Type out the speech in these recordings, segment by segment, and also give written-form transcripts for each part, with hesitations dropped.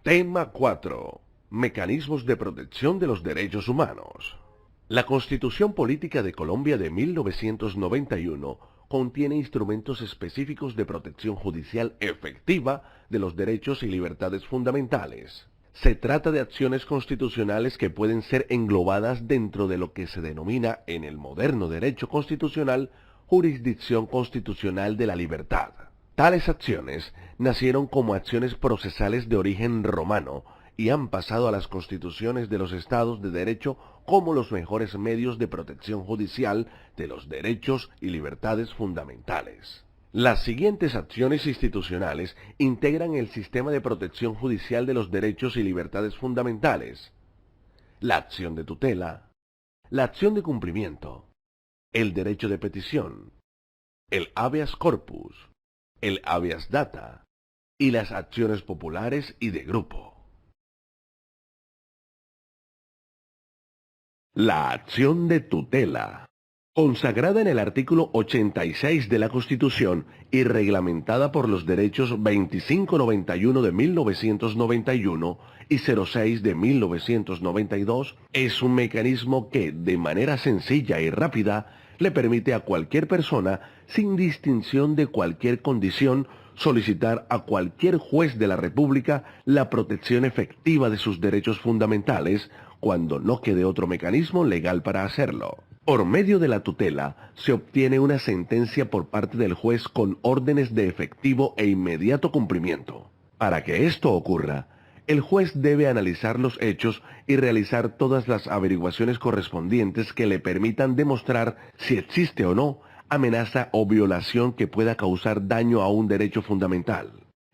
Tema 4. Mecanismos de protección de los derechos humanos. La Constitución Política de Colombia de 1991 contiene instrumentos específicos de protección judicial efectiva de los derechos y libertades fundamentales. Se trata de acciones constitucionales que pueden ser englobadas dentro de lo que se denomina en el moderno derecho constitucional jurisdicción constitucional de la libertad. Tales acciones nacieron como acciones procesales de origen romano y han pasado a las constituciones de los estados de derecho como los mejores medios de protección judicial de los derechos y libertades fundamentales. Las siguientes acciones institucionales integran el sistema de protección judicial de los derechos y libertades fundamentales: la acción de tutela, la acción de cumplimiento, el derecho de petición, el habeas corpus, el habeas data y las acciones populares y de grupo. La acción de tutela, consagrada en el artículo 86 de la Constitución y reglamentada por los derechos 2591 de 1991 y 06 de 1992, es un mecanismo que, de manera sencilla y rápida, le permite a cualquier persona, sin distinción de cualquier condición, solicitar a cualquier juez de la República la protección efectiva de sus derechos fundamentales, cuando no quede otro mecanismo legal para hacerlo. Por medio de la tutela, se obtiene una sentencia por parte del juez con órdenes de efectivo e inmediato cumplimiento. Para que esto ocurra, el juez debe analizar los hechos y realizar todas las averiguaciones correspondientes que le permitan demostrar si existe o no amenaza o violación que pueda causar daño a un derecho fundamental.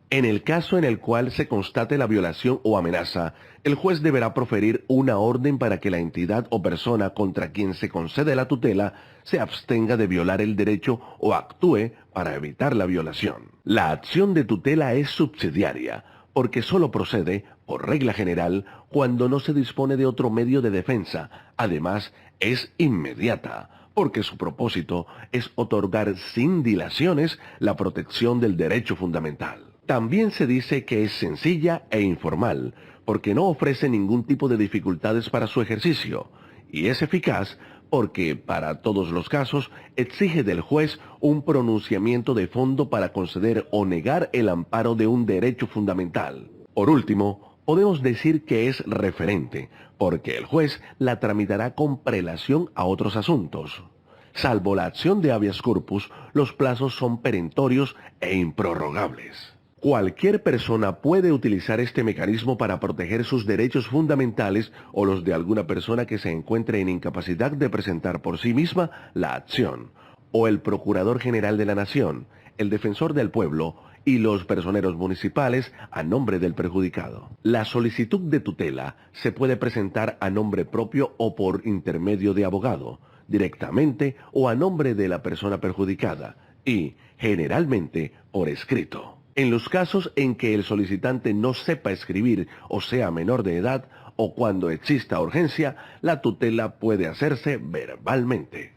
En el caso en el cual se constate la violación o amenaza, el juez deberá proferir una orden para que la entidad o persona contra quien se concede la tutela se abstenga de violar el derecho o actúe para evitar la violación. La acción de tutela es subsidiaria, porque solo procede, por regla general, cuando no se dispone de otro medio de defensa. Además, es inmediata, porque su propósito es otorgar sin dilaciones la protección del derecho fundamental. También se dice que es sencilla e informal, porque no ofrece ningún tipo de dificultades para su ejercicio, y es eficaz porque, para todos los casos, exige del juez un pronunciamiento de fondo para conceder o negar el amparo de un derecho fundamental. Por último, podemos decir que es referente, porque el juez la tramitará con prelación a otros asuntos. Salvo la acción de habeas corpus, los plazos son perentorios e improrrogables. Cualquier persona puede utilizar este mecanismo para proteger sus derechos fundamentales o los de alguna persona que se encuentre en incapacidad de presentar por sí misma la acción, o el Procurador General de la Nación, el Defensor del Pueblo y los personeros municipales a nombre del perjudicado. La solicitud de tutela se puede presentar a nombre propio o por intermedio de abogado, directamente o a nombre de la persona perjudicada y, generalmente, por escrito. En los casos en que el solicitante no sepa escribir o sea menor de edad, o cuando exista urgencia, la tutela puede hacerse verbalmente.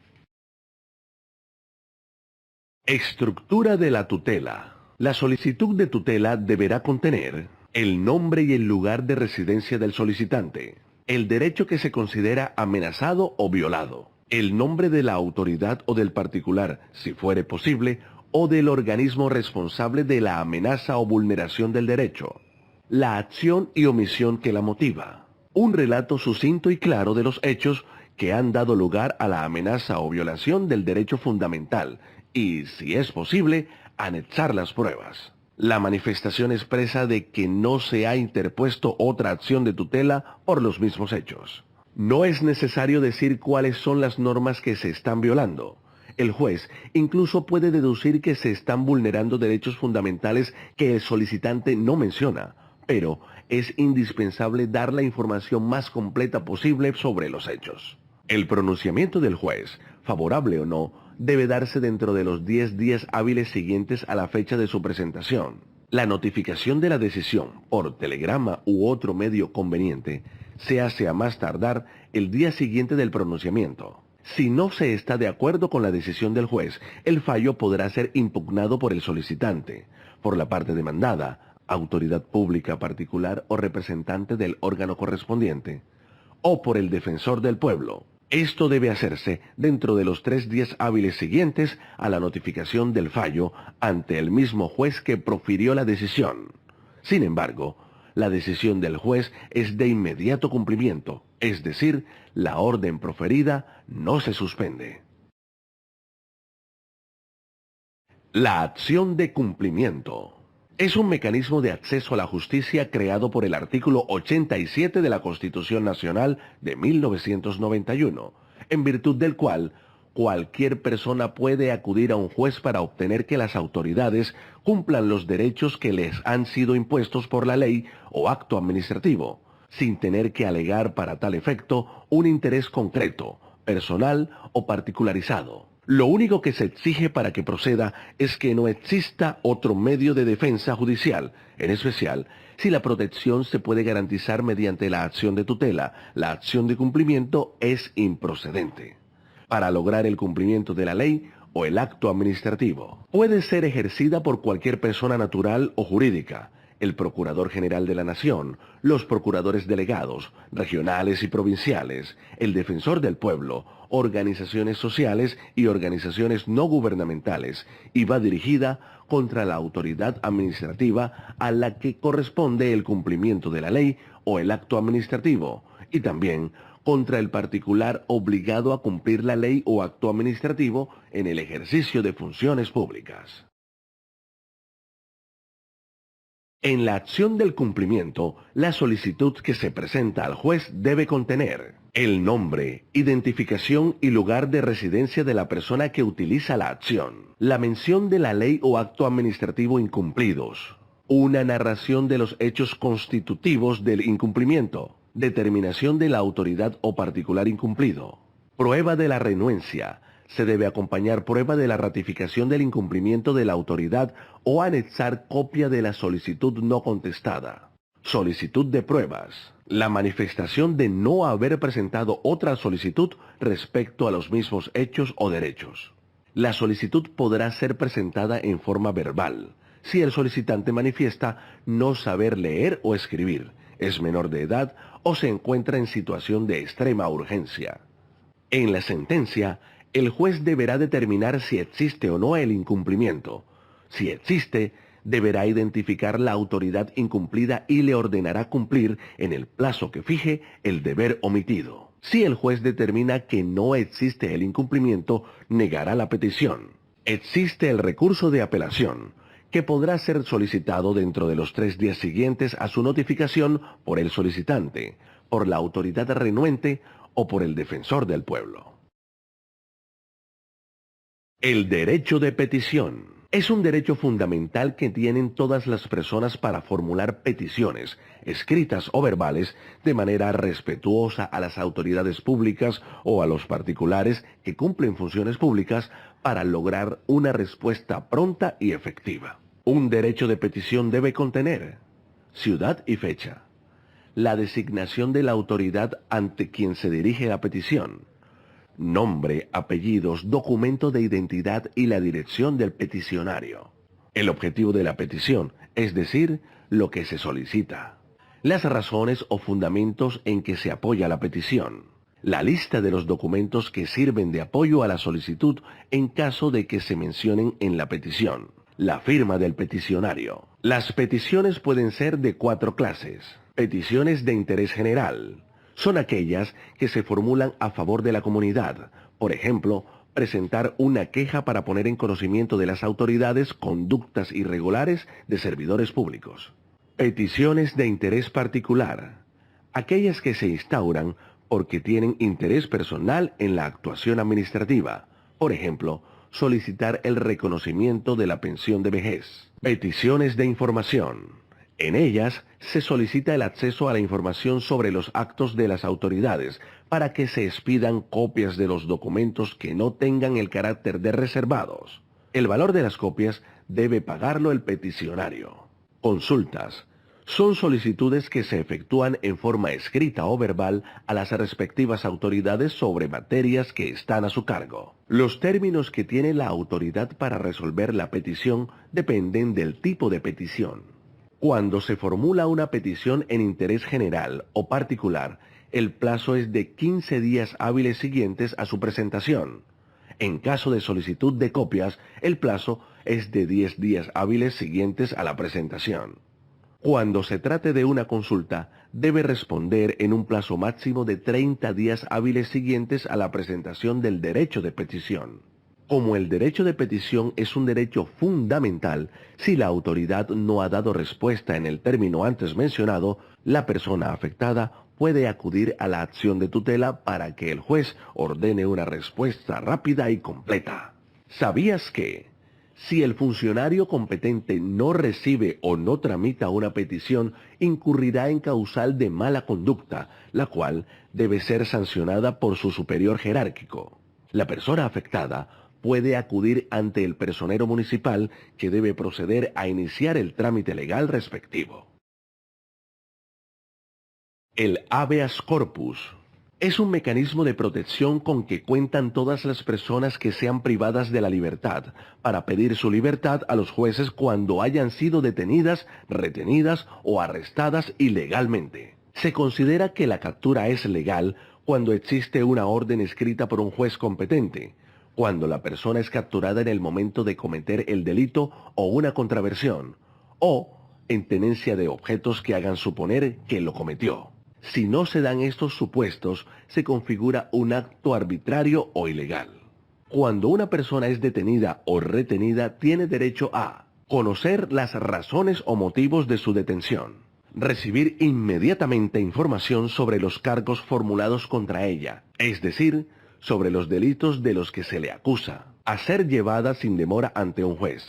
Estructura de la tutela. La solicitud de tutela deberá contener el nombre y el lugar de residencia del solicitante, el derecho que se considera amenazado o violado, el nombre de la autoridad o del particular, si fuere posible, o del organismo responsable de la amenaza o vulneración del derecho, la acción y omisión que la motiva, un relato sucinto y claro de los hechos que han dado lugar a la amenaza o violación del derecho fundamental y, si es posible, anexar las pruebas, la manifestación expresa de que no se ha interpuesto otra acción de tutela por los mismos hechos. No es necesario decir cuáles son las normas que se están violando. El juez incluso puede deducir que se están vulnerando derechos fundamentales que el solicitante no menciona, pero es indispensable dar la información más completa posible sobre los hechos. El pronunciamiento del juez, favorable o no, debe darse dentro de los 10 días hábiles siguientes a la fecha de su presentación. La notificación de la decisión, por telegrama u otro medio conveniente, se hace a más tardar el día siguiente del pronunciamiento. Si no se está de acuerdo con la decisión del juez, el fallo podrá ser impugnado por el solicitante, por la parte demandada, autoridad pública particular o representante del órgano correspondiente, o por el defensor del pueblo. Esto debe hacerse dentro de los 3 días hábiles siguientes a la notificación del fallo ante el mismo juez que profirió la decisión. Sin embargo, la decisión del juez es de inmediato cumplimiento, es decir, la orden proferida no se suspende. La acción de cumplimiento es un mecanismo de acceso a la justicia creado por el artículo 87 de la Constitución Nacional de 1991, en virtud del cual cualquier persona puede acudir a un juez para obtener que las autoridades cumplan los derechos que les han sido impuestos por la ley o acto administrativo, sin tener que alegar para tal efecto un interés concreto, personal o particularizado. Lo único que se exige para que proceda es que no exista otro medio de defensa judicial, en especial si la protección se puede garantizar mediante la acción de tutela. La acción de cumplimiento es improcedente para lograr el cumplimiento de la ley o el acto administrativo. Puede ser ejercida por cualquier persona natural o jurídica, el Procurador General de la Nación, los procuradores delegados, regionales y provinciales, el Defensor del Pueblo, organizaciones sociales y organizaciones no gubernamentales, y va dirigida contra la autoridad administrativa a la que corresponde el cumplimiento de la ley o el acto administrativo, y también contra el particular obligado a cumplir la ley o acto administrativo en el ejercicio de funciones públicas. En la acción del cumplimiento, la solicitud que se presenta al juez debe contener el nombre, identificación y lugar de residencia de la persona que utiliza la acción, la mención de la ley o acto administrativo incumplidos, una narración de los hechos constitutivos del incumplimiento, determinación de la autoridad o particular incumplido, prueba de la renuencia. Se debe acompañar prueba de la ratificación del incumplimiento de la autoridad o anexar copia de la solicitud no contestada. Solicitud de pruebas. La manifestación de no haber presentado otra solicitud respecto a los mismos hechos o derechos. La solicitud podrá ser presentada en forma verbal, si el solicitante manifiesta no saber leer o escribir, es menor de edad o se encuentra en situación de extrema urgencia. En la sentencia, el juez deberá determinar si existe o no el incumplimiento. Si existe, deberá identificar la autoridad incumplida y le ordenará cumplir en el plazo que fije el deber omitido. Si el juez determina que no existe el incumplimiento, negará la petición. Existe el recurso de apelación, que podrá ser solicitado dentro de los 3 días siguientes a su notificación por el solicitante, por la autoridad renuente o por el defensor del pueblo. El derecho de petición es un derecho fundamental que tienen todas las personas para formular peticiones, escritas o verbales, de manera respetuosa a las autoridades públicas o a los particulares que cumplen funciones públicas para lograr una respuesta pronta y efectiva. Un derecho de petición debe contener ciudad y fecha, la designación de la autoridad ante quien se dirige la petición, nombre, apellidos, documento de identidad y la dirección del peticionario. El objetivo de la petición, es decir, lo que se solicita. Las razones o fundamentos en que se apoya la petición. La lista de los documentos que sirven de apoyo a la solicitud en caso de que se mencionen en la petición. La firma del peticionario. Las peticiones pueden ser de 4 clases. Peticiones de interés general. Son aquellas que se formulan a favor de la comunidad. Por ejemplo, presentar una queja para poner en conocimiento de las autoridades conductas irregulares de servidores públicos. Peticiones de interés particular. Aquellas que se instauran porque tienen interés personal en la actuación administrativa. Por ejemplo, solicitar el reconocimiento de la pensión de vejez. Peticiones de información. En ellas se solicita el acceso a la información sobre los actos de las autoridades para que se expidan copias de los documentos que no tengan el carácter de reservados. El valor de las copias debe pagarlo el peticionario. Consultas. Son solicitudes que se efectúan en forma escrita o verbal a las respectivas autoridades sobre materias que están a su cargo. Los términos que tiene la autoridad para resolver la petición dependen del tipo de petición. Cuando se formula una petición en interés general o particular, el plazo es de 15 días hábiles siguientes a su presentación. En caso de solicitud de copias, el plazo es de 10 días hábiles siguientes a la presentación. Cuando se trate de una consulta, debe responder en un plazo máximo de 30 días hábiles siguientes a la presentación del derecho de petición. Como el derecho de petición es un derecho fundamental, si la autoridad no ha dado respuesta en el término antes mencionado, la persona afectada puede acudir a la acción de tutela para que el juez ordene una respuesta rápida y completa. ¿Sabías que, si el funcionario competente no recibe o no tramita una petición, incurrirá en causal de mala conducta, la cual debe ser sancionada por su superior jerárquico? La persona afectada puede acudir ante el personero municipal, que debe proceder a iniciar el trámite legal respectivo. El habeas corpus es un mecanismo de protección con que cuentan todas las personas que sean privadas de la libertad para pedir su libertad a los jueces cuando hayan sido detenidas, retenidas o arrestadas ilegalmente. Se considera que la captura es legal cuando existe una orden escrita por un juez competente, cuando la persona es capturada en el momento de cometer el delito o una contraversión, o en tenencia de objetos que hagan suponer que lo cometió. Si no se dan estos supuestos, se configura un acto arbitrario o ilegal. Cuando una persona es detenida o retenida, tiene derecho a conocer las razones o motivos de su detención, recibir inmediatamente información sobre los cargos formulados contra ella, es decir, sobre los delitos de los que se le acusa, a ser llevada sin demora ante un juez.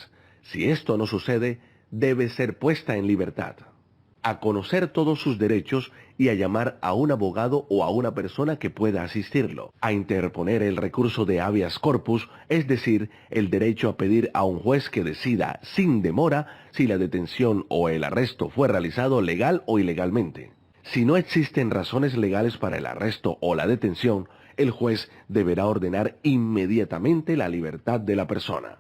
Si esto no sucede, debe ser puesta en libertad, a conocer todos sus derechos y a llamar a un abogado o a una persona que pueda asistirlo, a interponer el recurso de habeas corpus, es decir, el derecho a pedir a un juez que decida sin demora si la detención o el arresto fue realizado legal o ilegalmente. Si no existen razones legales para el arresto o la detención, el juez deberá ordenar inmediatamente la libertad de la persona.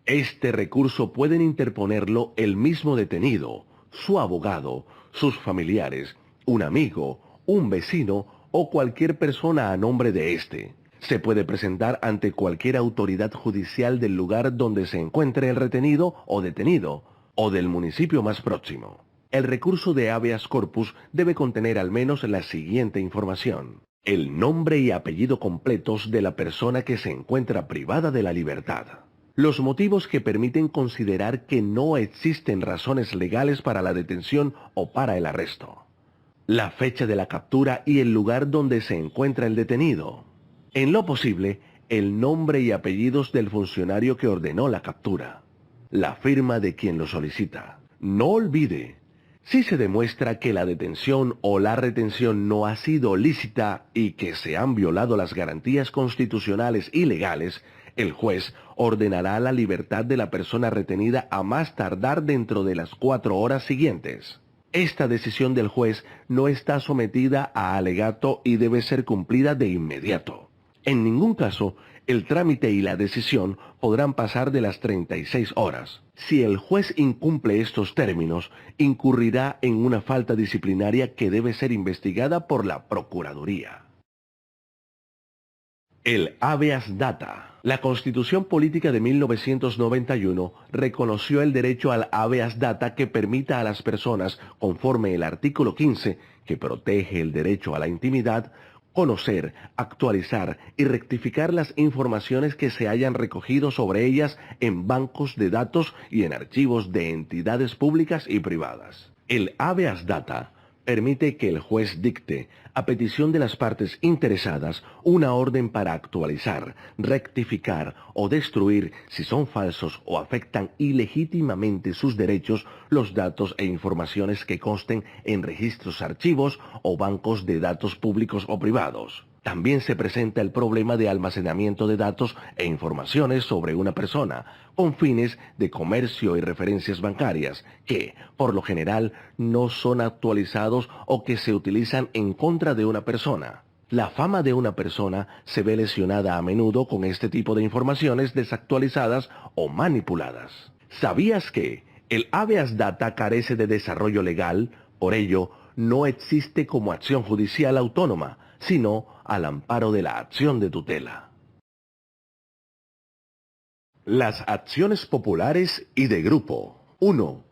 Este recurso pueden interponerlo el mismo detenido, su abogado, sus familiares, un amigo, un vecino o cualquier persona a nombre de éste. Se puede presentar ante cualquier autoridad judicial del lugar donde se encuentre el retenido o detenido, o del municipio más próximo. El recurso de habeas corpus debe contener al menos la siguiente información: el nombre y apellido completos de la persona que se encuentra privada de la libertad, los motivos que permiten considerar que no existen razones legales para la detención o para el arresto, la fecha de la captura y el lugar donde se encuentra el detenido. En lo posible, el nombre y apellidos del funcionario que ordenó la captura, la firma de quien lo solicita. No olvide, si se demuestra que la detención o la retención no ha sido lícita y que se han violado las garantías constitucionales y legales, el juez ordenará la libertad de la persona retenida a más tardar dentro de las 4 horas siguientes. Esta decisión del juez no está sometida a alegato y debe ser cumplida de inmediato. En ningún caso, el trámite y la decisión podrán pasar de las 36 horas. Si el juez incumple estos términos, incurrirá en una falta disciplinaria que debe ser investigada por la Procuraduría. El habeas data. La Constitución Política de 1991 reconoció el derecho al habeas data que permita a las personas, conforme el artículo 15, que protege el derecho a la intimidad, conocer, actualizar y rectificar las informaciones que se hayan recogido sobre ellas en bancos de datos y en archivos de entidades públicas y privadas. El habeas data permite que el juez dicte, a petición de las partes interesadas, una orden para actualizar, rectificar o destruir, si son falsos o afectan ilegítimamente sus derechos, los datos e informaciones que consten en registros, archivos o bancos de datos públicos o privados. También se presenta el problema de almacenamiento de datos e informaciones sobre una persona, con fines de comercio y referencias bancarias, que, por lo general, no son actualizados o que se utilizan en contra de una persona. La fama de una persona se ve lesionada a menudo con este tipo de informaciones desactualizadas o manipuladas. ¿Sabías que El habeas data carece de desarrollo legal, por ello, no existe como acción judicial autónoma, sino al amparo de la acción de tutela. Las acciones populares y de grupo. 1.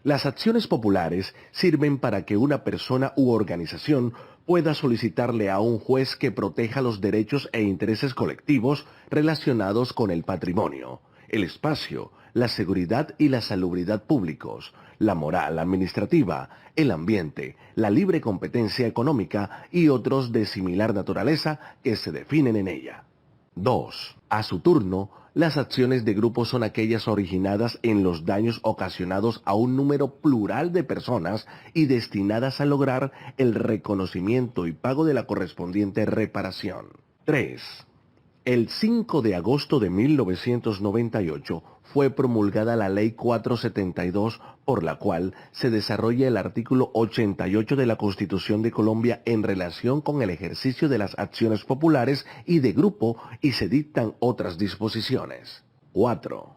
Las acciones populares sirven para que una persona u organización pueda solicitarle a un juez que proteja los derechos e intereses colectivos relacionados con el patrimonio, el espacio, la seguridad y la salubridad públicos, la moral administrativa, el ambiente, la libre competencia económica y otros de similar naturaleza que se definen en ella. 2. A su turno, las acciones de grupo son aquellas originadas en los daños ocasionados a un número plural de personas y destinadas a lograr el reconocimiento y pago de la correspondiente reparación. 3. El 5 de agosto de 1998 fue promulgada la Ley 472, por la cual se desarrolla el artículo 88 de la Constitución de Colombia en relación con el ejercicio de las acciones populares y de grupo y se dictan otras disposiciones. 4.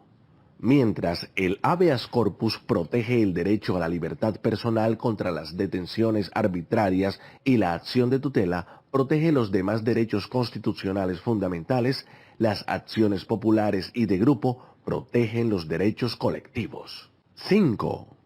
Mientras el habeas corpus protege el derecho a la libertad personal contra las detenciones arbitrarias y la acción de tutela protege los demás derechos constitucionales fundamentales, las acciones populares y de grupo protegen los derechos colectivos. 5.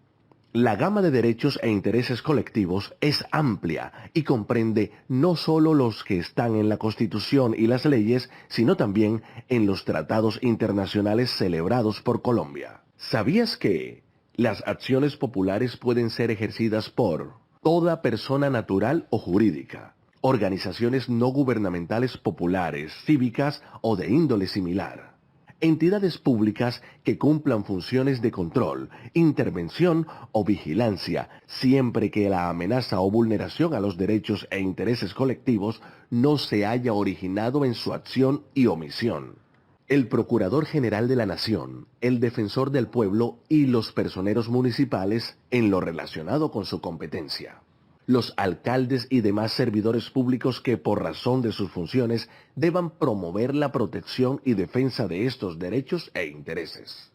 La gama de derechos e intereses colectivos es amplia y comprende no solo los que están en la Constitución y las leyes, sino también en los tratados internacionales celebrados por Colombia. ¿Sabías que las acciones populares pueden ser ejercidas por toda persona natural o jurídica, organizaciones no gubernamentales populares, cívicas o de índole similar, entidades públicas que cumplan funciones de control, intervención o vigilancia, siempre que la amenaza o vulneración a los derechos e intereses colectivos no se haya originado en su acción y omisión? El Procurador General de la Nación, el Defensor del Pueblo y los personeros municipales en lo relacionado con su competencia. Los alcaldes y demás servidores públicos que por razón de sus funciones deban promover la protección y defensa de estos derechos e intereses.